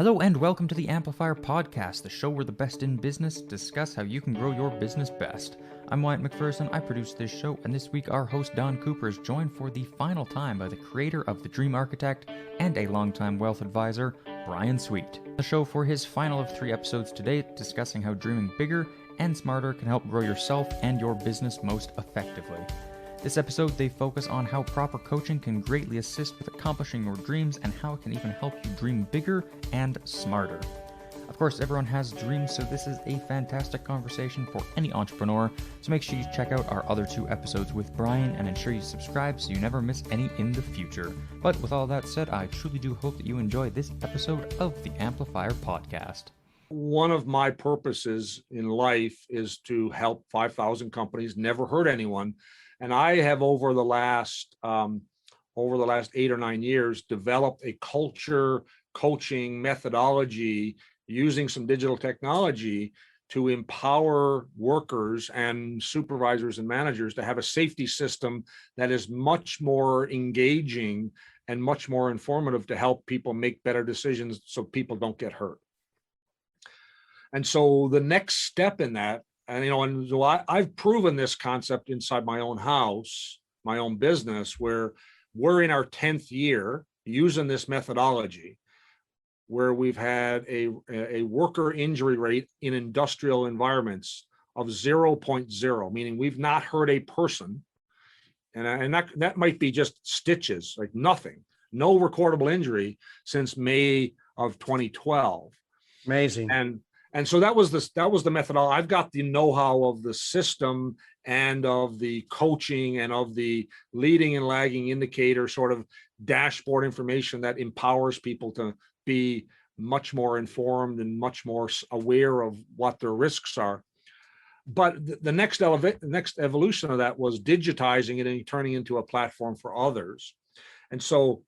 Hello and welcome to the Amplifier Podcast, the show where the best in business discuss how you can grow your business best. I'm Wyatt McPherson, I produce this show, and this week our host Don Cooper is joined for the final time by the creator of The Dream Architect and a longtime wealth advisor, Bryan Sweet. The show for his final of 3 episodes today, discussing how dreaming bigger and smarter can help grow yourself and your business most effectively. This episode, they focus on how proper coaching can greatly assist with accomplishing your dreams and how it can even help you dream bigger and smarter. Of course, everyone has dreams, so this is a fantastic conversation for any entrepreneur, so make sure you check out our other 2 episodes with Bryan and ensure you subscribe so you never miss any in the future. But with all that said, I truly do hope that you enjoy this episode of the Amplifier Podcast. One of my purposes in life is to help 5,000 companies never hurt anyone. And I have over the last 8 or 9 years developed a culture coaching methodology using some digital technology to empower workers and supervisors and managers to have a safety system that is much more engaging and much more informative to help people make better decisions so people don't get hurt. And so the next step in that, and so I've proven this concept inside my own house, my own business, where we're in our 10th year using this methodology, where we've had a worker injury rate in industrial environments of 0.0, meaning we've not hurt a person. And that might be just stitches, like nothing, no recordable injury since May of 2012. Amazing. And so that was the methodology. I've got the know-how of the system and of the coaching and of the leading and lagging indicator sort of dashboard information that empowers people to be much more informed and much more aware of what their risks are. But the next evolution of that was digitizing it and turning into a platform for others. And so,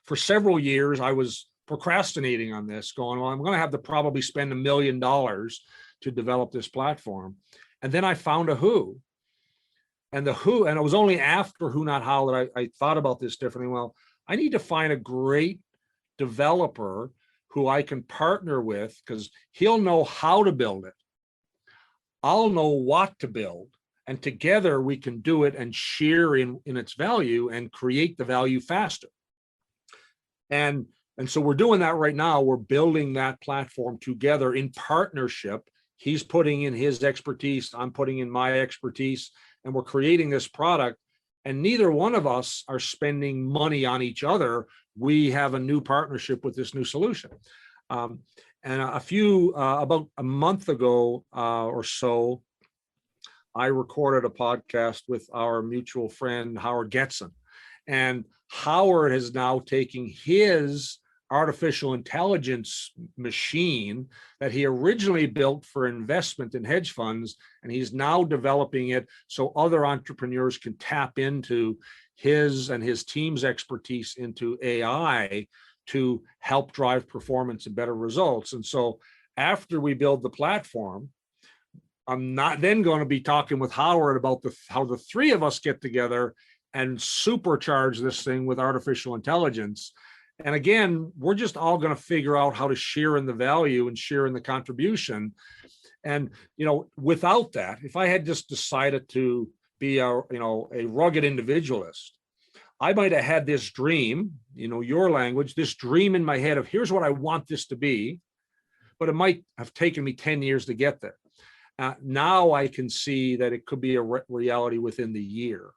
for several years, I was procrastinating on this, going, well, I'm going to have to probably spend $1 million to develop this platform. And then I found a who. And it was only after Who Not How that I thought about this differently. Well, I need to find a great developer who I can partner with, because he'll know how to build it. I'll know what to build. And together we can do it and share in its value and create the value faster. And so we're doing that right now. We're building that platform together in partnership. He's putting in his expertise, I'm putting in my expertise, and we're creating this product. And neither one of us are spending money on each other. We have a new partnership with this new solution. And about a month ago or so, I recorded a podcast with our mutual friend, Howard Getson. And Howard is now taking his artificial intelligence machine that he originally built for investment in hedge funds, and he's now developing it so other entrepreneurs can tap into his and his team's expertise into AI to help drive performance and better results. And so after we build the platform, I'm not then going to be talking with Howard about how the 3 of us get together and supercharge this thing with artificial intelligence. And again, we're just all going to figure out how to share in the value and share in the contribution. And, without that, if I had just decided to be a rugged individualist, I might have had this dream, your language, this dream in my head of here's what I want this to be, but it might have taken me 10 years to get there. Now I can see that it could be a reality within the year.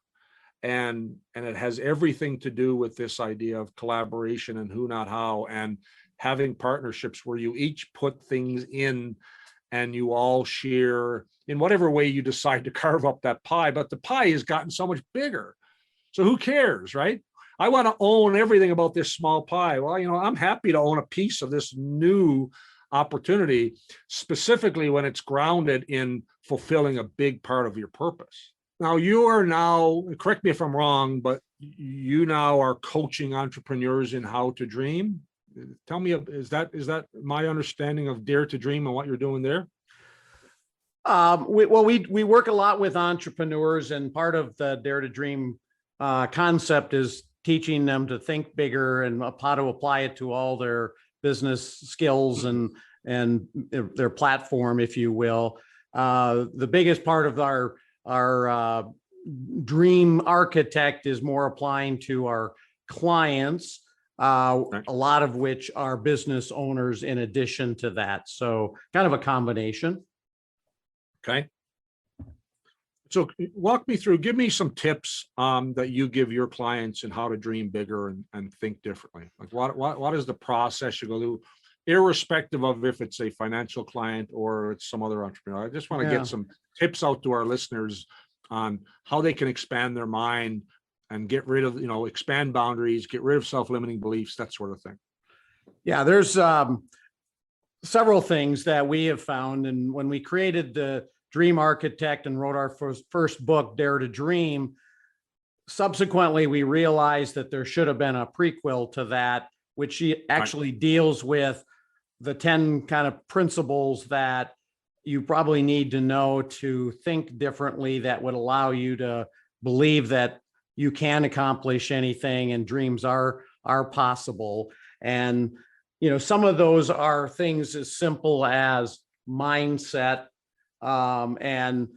And it has everything to do with this idea of collaboration and who not how, and having partnerships where you each put things in and you all share in whatever way you decide to carve up that pie. But the pie has gotten so much bigger. So who cares, right? I want to own everything about this small pie. Well, I'm happy to own a piece of this new opportunity, specifically when it's grounded in fulfilling a big part of your purpose. Now you are correct me if I'm wrong, but you now are coaching entrepreneurs in how to dream. Tell me, is that my understanding of Dare to Dream and what you're doing there? We work a lot with entrepreneurs, and part of the Dare to Dream concept is teaching them to think bigger and how to apply it to all their business skills and their platform, if you will. The biggest part of our dream architect is more applying to our clients, a lot of which are business owners in addition to that. So kind of a combination. Okay. So walk me through, give me some tips that you give your clients and how to dream bigger and think differently. Like what is the process you go through, irrespective of if it's a financial client or it's some other entrepreneur? I just want to get some tips out to our listeners on how they can expand their mind and get rid of, expand boundaries, get rid of self-limiting beliefs, that sort of thing. Yeah, there's several things that we have found. And when we created the Dream Architect and wrote our first book, Dare to Dream, subsequently, we realized that there should have been a prequel to that, which actually deals with the 10 kind of principles that you probably need to know to think differently, that would allow you to believe that you can accomplish anything and dreams are possible. And, some of those are things as simple as mindset, and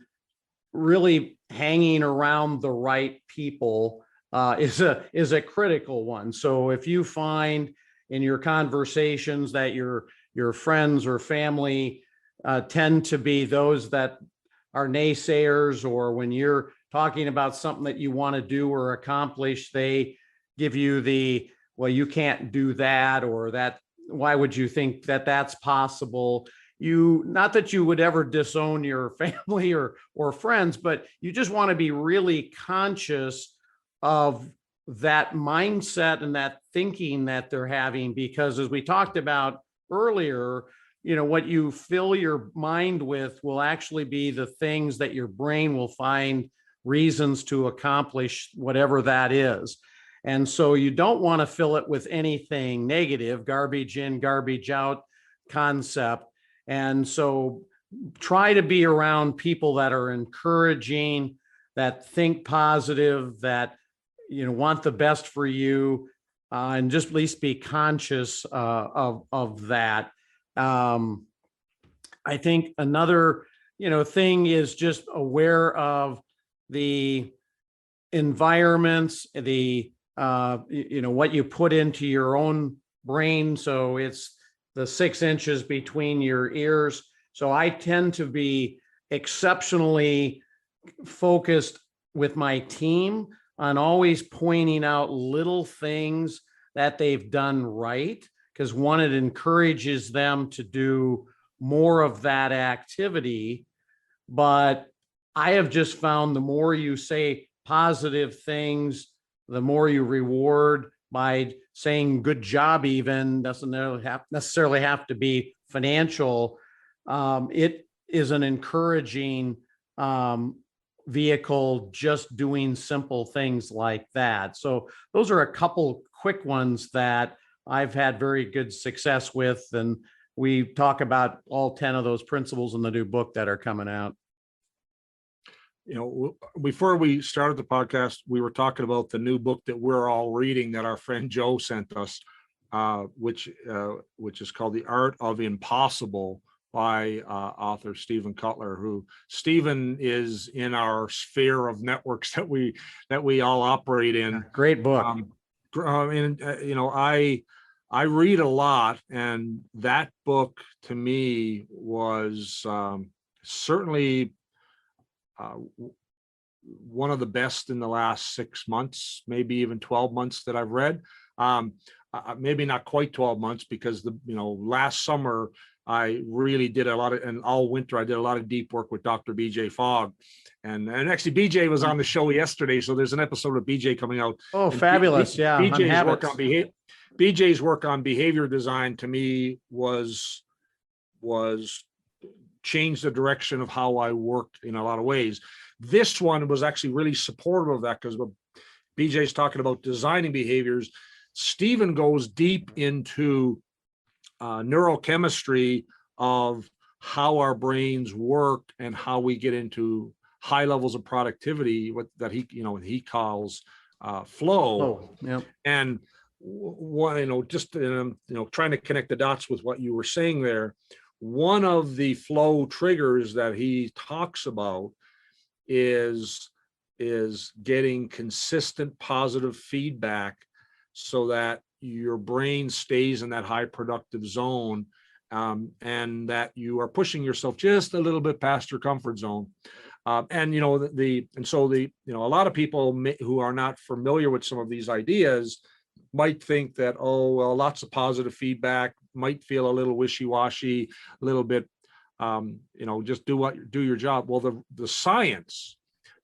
really hanging around the right people is a critical one. So if you find in your conversations that your friends or family tend to be those that are naysayers, or when you're talking about something that you want to do or accomplish, they give you well, you can't do that, or that, why would you think that that's possible? Not that you would ever disown your family or friends, but you just want to be really conscious of that mindset and that thinking that they're having, because as we talked about earlier, what you fill your mind with will actually be the things that your brain will find reasons to accomplish, whatever that is. And so you don't want to fill it with anything negative, garbage in, garbage out concept. And so try to be around people that are encouraging, that think positive, that, want the best for you, and just at least be conscious of that. I think another, thing is just aware of the environments, what you put into your own brain. So it's the 6 inches between your ears. So I tend to be exceptionally focused with my team on always pointing out little things that they've done right, because one, it encourages them to do more of that activity. But I have just found the more you say positive things, the more you reward by saying good job. Even doesn't necessarily have to be financial. It is an encouraging vehicle, just doing simple things like that. So those are a couple quick ones that I've had very good success with. And we talk about all 10 of those principles in the new book that are coming out. Before we started the podcast, we were talking about the new book that we're all reading that our friend Joe sent us, which is called The Art of Impossible by author Stephen Kotler, who Stephen is in our sphere of networks that we all operate in. Great book. I read a lot, and that book to me was certainly one of the best in the last 6 months, maybe even 12 months that I've read. Maybe not quite 12 months, because last summer I really did and all winter I did a lot of deep work with Dr. BJ Fogg, and actually BJ was on the show yesterday, so there's an episode of BJ coming out. Oh, fabulous! BJ's work on behavior design to me was changed the direction of how I worked in a lot of ways. This one was actually really supportive of that, because BJ's talking about designing behaviors. Stephen goes deep into neurochemistry of how our brains work and how we get into high levels of productivity, that he calls flow. Yep. And one, just trying to connect the dots with what you were saying there. One of the flow triggers that he talks about is getting consistent positive feedback so that your brain stays in that high productive zone, and that you are pushing yourself just a little bit past your comfort zone. And a lot of people who are not familiar with some of these ideas might think that, oh, well, lots of positive feedback might feel a little wishy-washy, a little bit, just do your job. Well, the science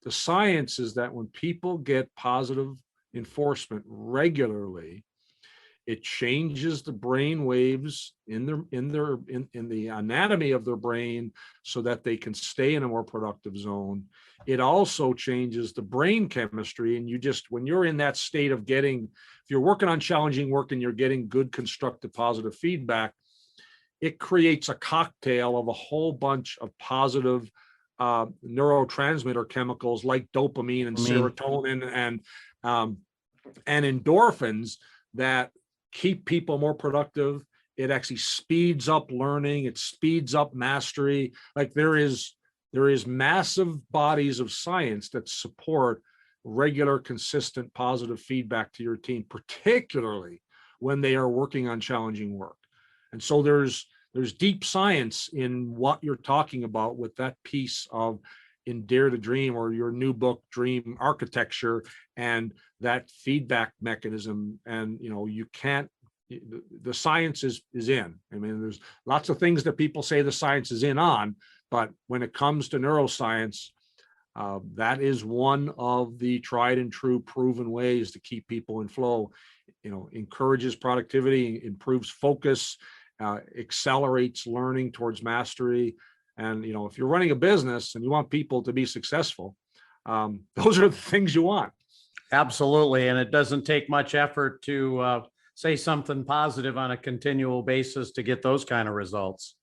is that when people get positive enforcement regularly, it changes the brain waves in the anatomy of their brain so that they can stay in a more productive zone. It also changes the brain chemistry. And when you're in that state of if you're working on challenging work and you're getting good, constructive, positive feedback, it creates a cocktail of a whole bunch of positive neurotransmitter chemicals like dopamine and serotonin and endorphins that keep people more productive. It actually speeds up learning. It speeds up mastery. Like there is massive bodies of science that support regular, consistent, positive feedback to your team, particularly when they are working on challenging work. And so there's deep science in what you're talking about with that piece of in Dare to Dream, or your new book, Dream Architecture, and that feedback mechanism. And the science is in. I mean, there's lots of things that people say the science is in on, but when it comes to neuroscience, that is one of the tried and true proven ways to keep people in flow. Encourages productivity, improves focus, accelerates learning towards mastery. And if you're running a business and you want people to be successful, those are the things you want. Absolutely. And it doesn't take much effort to say something positive on a continual basis to get those kind of results.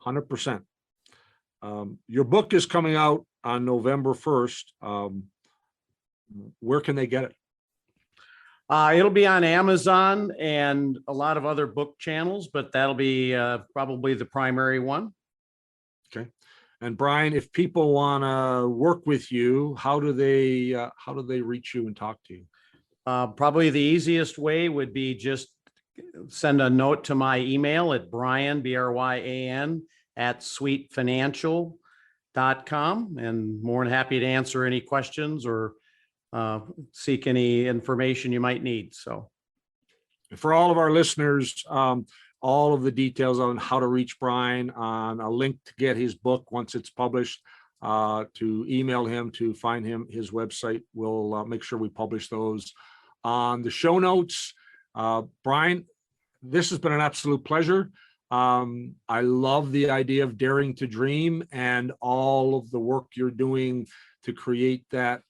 100%. Your book is coming out on November 1st. Where can they get it? It'll be on Amazon and a lot of other book channels, but that'll be probably the primary one. Okay. And Bryan, if people want to work with you, how do they reach you and talk to you? Probably the easiest way would be just send a note to my email at Bryan, Bryan, @sweetfinancial.com, and more than happy to answer any questions or seek any information you might need. So for all of our listeners, all of the details on how to reach Bryan, on a link to get his book once it's published, to email him, to find his website. We'll make sure we publish those on the show notes. Bryan, this has been an absolute pleasure. I love the idea of daring to dream and all of the work you're doing to create that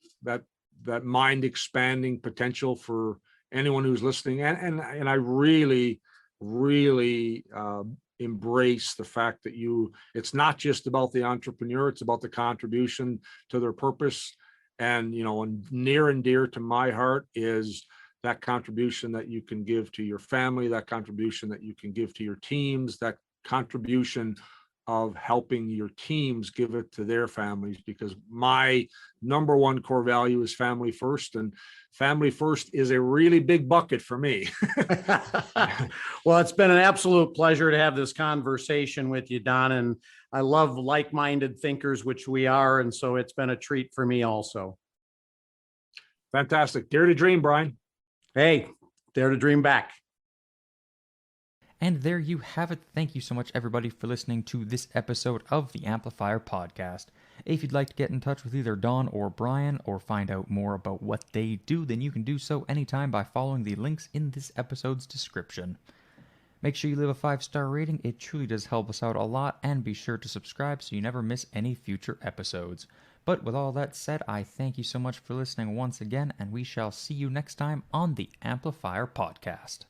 mind expanding potential for anyone who's listening. And I really embrace the fact that it's not just about the entrepreneur, it's about the contribution to their purpose. And near and dear to my heart is that contribution that you can give to your family, that contribution that you can give to your teams, that contribution of helping your teams give it to their families, because my number one core value is family first, and family first is a really big bucket for me. Well, it's been an absolute pleasure to have this conversation with you, Don, and I love like-minded thinkers, which we are, and so it's been a treat for me also. Fantastic. Dare to dream, Bryan. Hey, dare to dream back. And there you have it. Thank you so much, everybody, for listening to this episode of the Amplifier Podcast. If you'd like to get in touch with either Don or Bryan or find out more about what they do, then you can do so anytime by following the links in this episode's description. Make sure you leave a 5-star rating. It truly does help us out a lot. And be sure to subscribe so you never miss any future episodes. But with all that said, I thank you so much for listening once again, and we shall see you next time on the Amplifier Podcast.